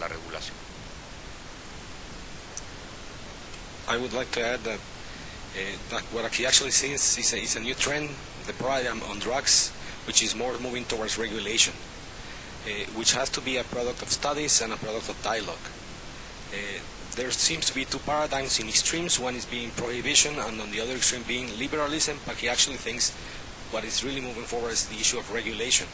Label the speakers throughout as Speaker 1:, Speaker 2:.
Speaker 1: la regulación.
Speaker 2: I would like to add that, that what he actually sees is a new trend, the paradigm on drugs, which is more moving towards regulation, which has to be a product of studies and a product of dialogue. There seems to be two paradigms in extremes. One is being prohibition, and on the other extreme being liberalism, but he actually thinks what is really moving forward is the issue of regulation.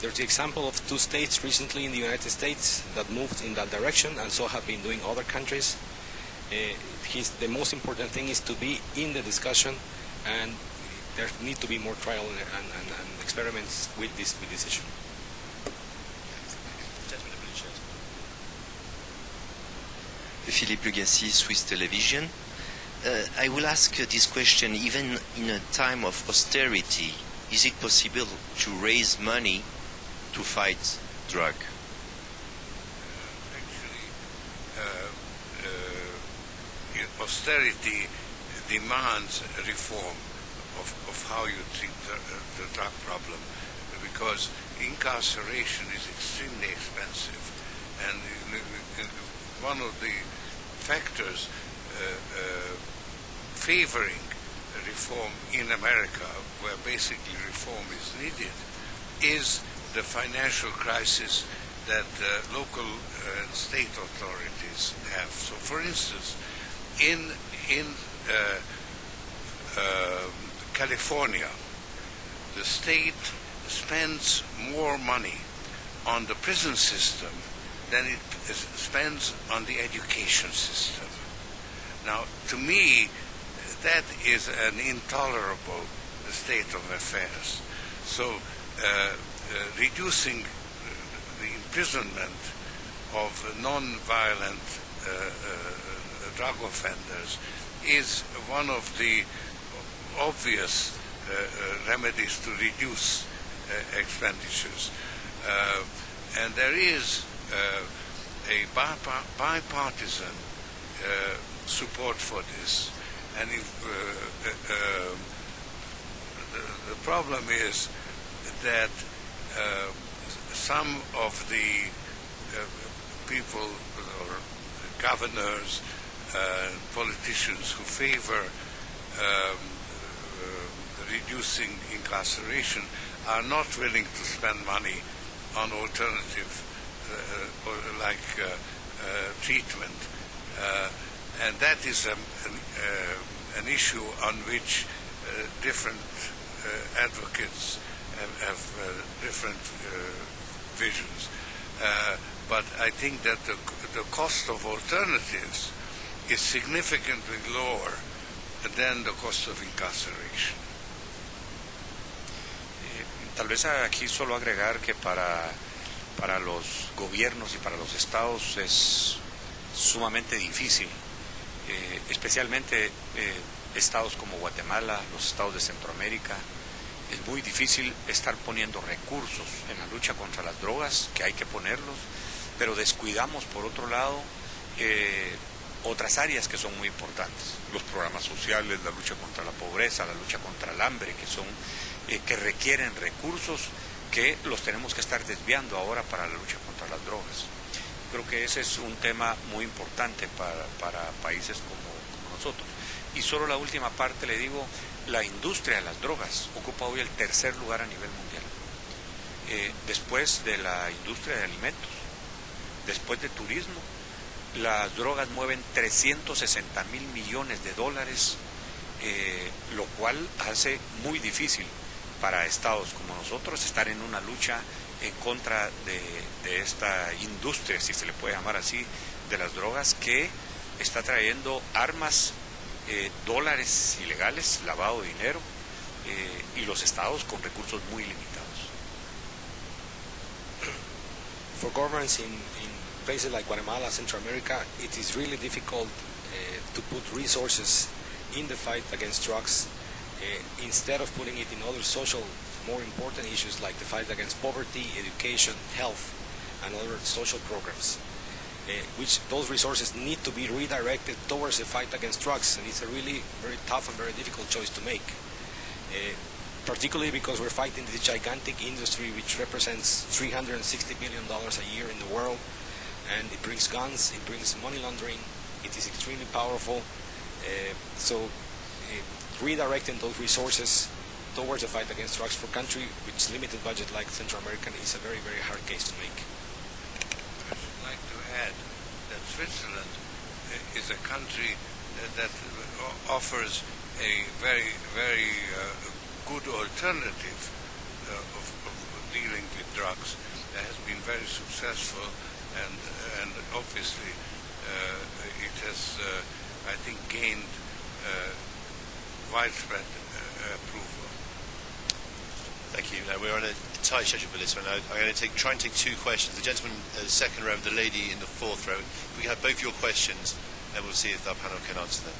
Speaker 2: There's the example of two states recently in the United States that moved in that direction, and so have been doing other countries. The most important thing is to be in the discussion, and there need to be more trial and experiments with this issue.
Speaker 3: Philippe Legassi, Swiss Television. I will ask this question, even in a time of austerity, is it possible to raise money to fight drug?
Speaker 4: Austerity demands a reform of how you treat the drug problem, because incarceration is extremely expensive, and one of the factors favoring reform in America, where basically reform is needed, is the financial crisis that local and state authorities have. So, for instance, in California, the state spends more money on the prison system than it spends on the education system. Now, to me, that is an intolerable state of affairs. So, reducing the imprisonment of non-violent drug offenders is one of the obvious remedies to reduce expenditures. And there is a bipartisan support for this. And the problem is that some of the people or governors, politicians who favor reducing incarceration are not willing to spend money on alternative like treatment, and that is an issue on which different advocates have different visions. But I think that the cost of alternatives is significantly lower than the cost of incarceration.
Speaker 1: Tal vez aquí solo agregar que para los gobiernos y para los estados es sumamente difícil, especialmente estados como Guatemala, los estados de Centroamérica. Es muy difícil estar poniendo recursos en la lucha contra las drogas, que hay que ponerlos, pero descuidamos por otro lado otras áreas que son muy importantes, los programas sociales, la lucha contra la pobreza, la lucha contra el hambre, que requieren recursos que los tenemos que estar desviando ahora para la lucha contra las drogas. Creo que ese es un tema muy importante para países como nosotros. Y solo la última parte le digo, la industria de las drogas ocupa hoy el tercer lugar a nivel mundial, después de la industria de alimentos, después de turismo. Las drogas mueven 360,000 millones de dólares, lo cual hace muy difícil para estados como nosotros estar en una lucha en contra de esta industria, si se le puede llamar así, de las drogas, que está trayendo armas, dólares ilegales, lavado de dinero, y los estados con recursos muy limitados.
Speaker 2: For governments in places like Guatemala, Central America, it is really difficult to put resources in the fight against drugs instead of putting it in other social, more important issues like the fight against poverty, education, health, and other social programs, which those resources need to be redirected towards the fight against drugs, and it's a really very tough and very difficult choice to make, particularly because we're fighting this gigantic industry which represents $360 billion a year in the world, and it brings guns, it brings money laundering, it is extremely powerful. So redirecting those resources towards the fight against drugs for country with limited budget like Central America is a very, very hard case to make.
Speaker 4: I would like to add that Switzerland is a country that offers a very, very good alternative of dealing with drugs. That has been very successful, and obviously it has, I think, gained widespread approval.
Speaker 5: Thank you. Now we're on a tight schedule for this one. I'm going to try and take two questions. The gentleman in the second row and the lady in the fourth row. If we can have both your questions, and we'll see if our panel can answer them.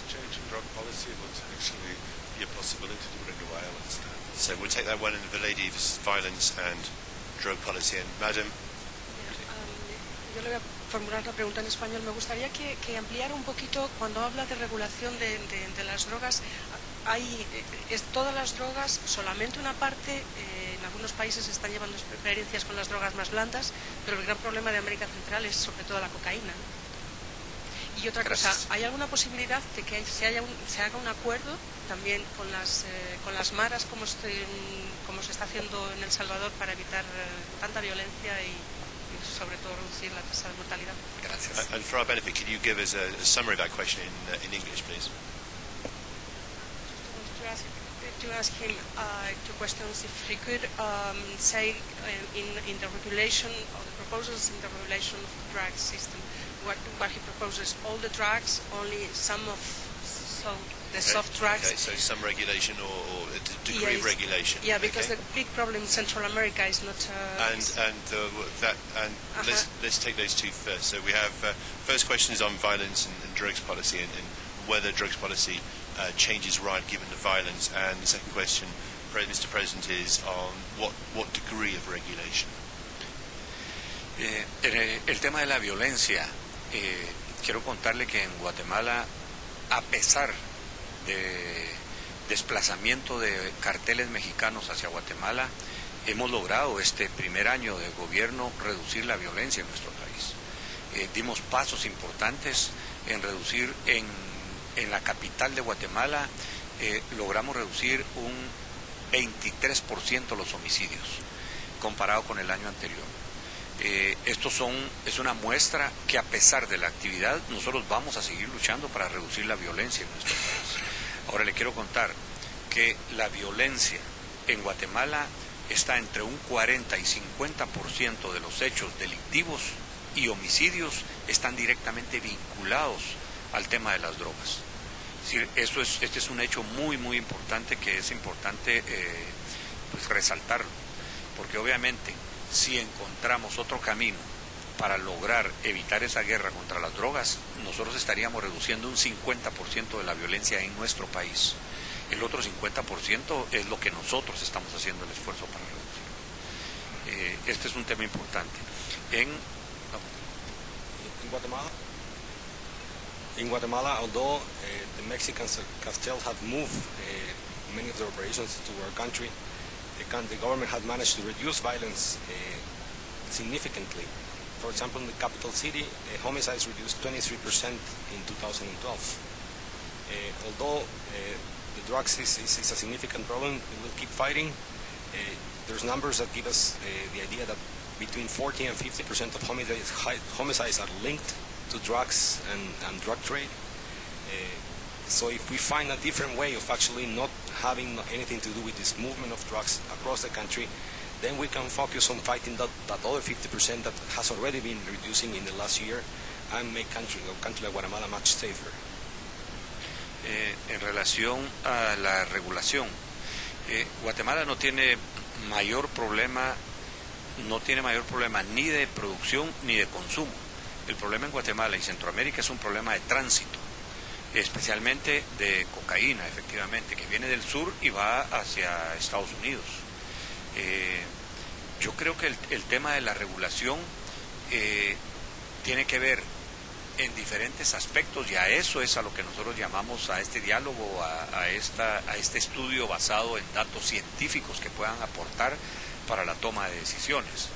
Speaker 6: Change in drug policy would actually be a possibility to bring a violence down.
Speaker 5: So we'll take that one, and the lady is violence and drug policy. And Madam.
Speaker 7: Yo le voy a formular la pregunta en español. Me gustaría que ampliara un poquito cuando habla de regulación de las drogas. Todas las drogas, solamente una parte, en algunos países se están llevando experiencias con las drogas más blandas, pero el gran problema de América Central es sobre todo la cocaína. Y otra cosa, ¿hay alguna posibilidad de que se haga un acuerdo también con las maras como se está haciendo en El Salvador para evitar tanta violencia y sobre todo reducir la tasa de mortalidad?
Speaker 5: Gracias. And for our benefit, could you give us a summary of that question in English, please?
Speaker 7: To ask him two questions, if he could say in the regulation or the proposals in the regulation of the drug system, what he proposes, all the drugs, only some of the soft drugs.
Speaker 5: Okay, so some regulation or a degree of regulation.
Speaker 7: Yeah, because the big problem in Central America is not.
Speaker 5: Let's take those two first. So we have first question is on violence and drugs policy and whether drugs policy changes right given the violence, and the second question, Mr. President, is on what degree of regulation.
Speaker 1: El tema de la violencia, quiero contarle que en Guatemala, a pesar de desplazamiento de carteles mexicanos hacia Guatemala, hemos logrado este primer año de gobierno reducir la violencia en nuestro país. Dimos pasos importantes en reducir en la capital de Guatemala, logramos reducir un 23% los homicidios comparado con el año anterior. Es una muestra que a pesar de la actividad nosotros vamos a seguir luchando para reducir la violencia en nuestro país. Ahora le quiero contar que la violencia en Guatemala está entre un 40 y 50% de los hechos delictivos y homicidios están directamente vinculados al tema de las drogas. Es decir, este es un hecho muy, muy importante que es importante pues resaltarlo, porque obviamente si encontramos otro camino para lograr evitar esa guerra contra las drogas, nosotros estaríamos reduciendo un 50% de la violencia en nuestro país. El otro 50% es lo que nosotros estamos haciendo el esfuerzo para reducir. Este es un tema importante. En
Speaker 2: Guatemala, although the Mexican cartels have moved many of their operations to our country, the government has managed to reduce violence significantly. For example, in the capital city, homicides reduced 23% in 2012. Although the drugs is a significant problem, we will keep fighting. There's numbers that give us the idea that between 40 and 50% of homicides are linked to drugs and drug trade. So if we find a different way of actually not having anything to do with this movement of drugs across the country, then we can focus on fighting that other 50% that has already been reducing in the last year and make a country like Guatemala much safer.
Speaker 1: En relación a la regulación, Guatemala no tiene mayor problema ni de producción ni de consumo. El problema en Guatemala y Centroamérica es un problema de tránsito, especialmente de cocaína, efectivamente, que viene del sur y va hacia Estados Unidos. Yo creo que el tema de la regulación tiene que ver en diferentes aspectos, y a eso es a lo que nosotros llamamos a este diálogo, a este estudio basado en datos científicos que puedan aportar para la toma de decisiones.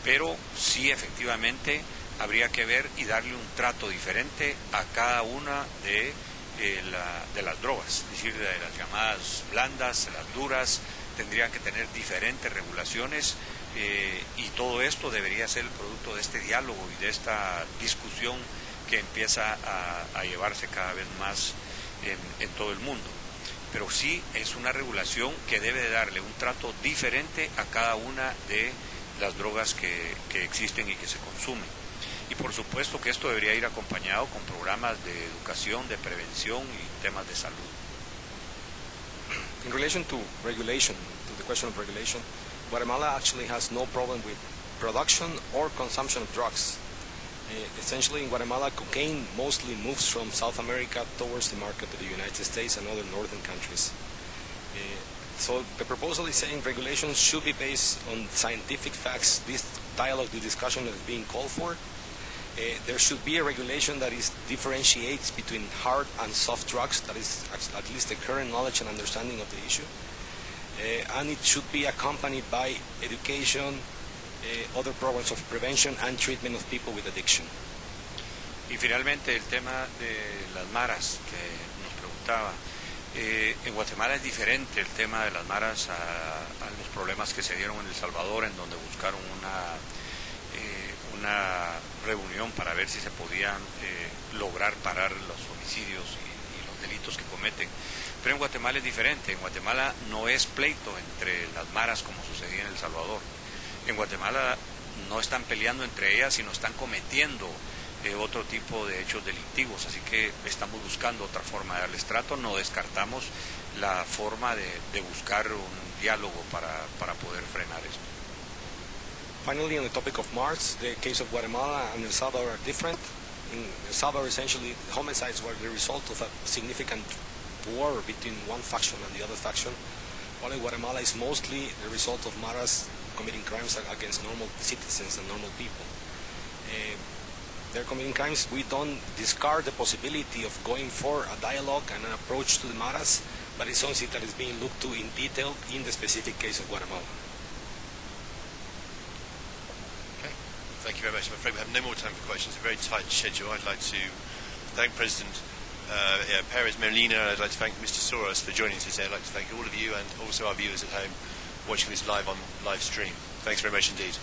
Speaker 1: Pero sí, efectivamente, habría que ver y darle un trato diferente a cada una de las drogas, es decir, de las llamadas blandas, las duras, tendrían que tener diferentes regulaciones, y todo esto debería ser el producto de este diálogo y de esta discusión que empieza a llevarse cada vez más en todo el mundo. Pero sí es una regulación que debe de darle un trato diferente a cada una de las drogas que existen y que se consumen. Y por supuesto que esto debería ir acompañado con programas de educación, de prevención y temas de salud.
Speaker 2: In relation to regulation, to the question of regulation, Guatemala actually has no problem with production or consumption of drugs. Essentially, in Guatemala, cocaine mostly moves from South America towards the market of the United States and other northern countries. So the proposal is saying regulations should be based on scientific facts. This dialogue, the discussion is being called for. There should be a regulation that differentiates between hard and soft drugs. That is at least the current knowledge and understanding of the issue. And it should be accompanied by education, other programs of prevention and treatment of people with addiction.
Speaker 1: Y finalmente el tema de las maras que nos preguntaba. En Guatemala es diferente el tema de las maras a los problemas que se dieron en El Salvador, en donde buscaron una reunión para ver si se podían lograr parar los homicidios y los delitos que cometen. Pero en Guatemala es diferente. En Guatemala no es pleito entre las maras como sucedía en El Salvador. En Guatemala no están peleando entre ellas, sino están cometiendo otro tipo de hechos delictivos, así que estamos buscando otra forma de darles trato. No descartamos la forma de buscar un diálogo para poder frenar esto.
Speaker 2: Finally, on the topic of MARS, the case of Guatemala and El Salvador are different. In El Salvador, essentially, homicides were the result of a significant war between one faction and the other faction, while in Guatemala is mostly the result of maras committing crimes against normal citizens and normal people. They're committing crimes. We don't discard the possibility of going for a dialogue and an approach to the maras, but it's something that is being looked to in detail in the specific case of Guatemala.
Speaker 5: Okay, thank you very much. I'm afraid we have no more time for questions. It's a very tight schedule. I'd like to thank President Perez Molina. I'd like to thank Mr. Soros for joining us today. I'd like to thank all of you and also our viewers at home watching this live on live stream. Thanks very much indeed.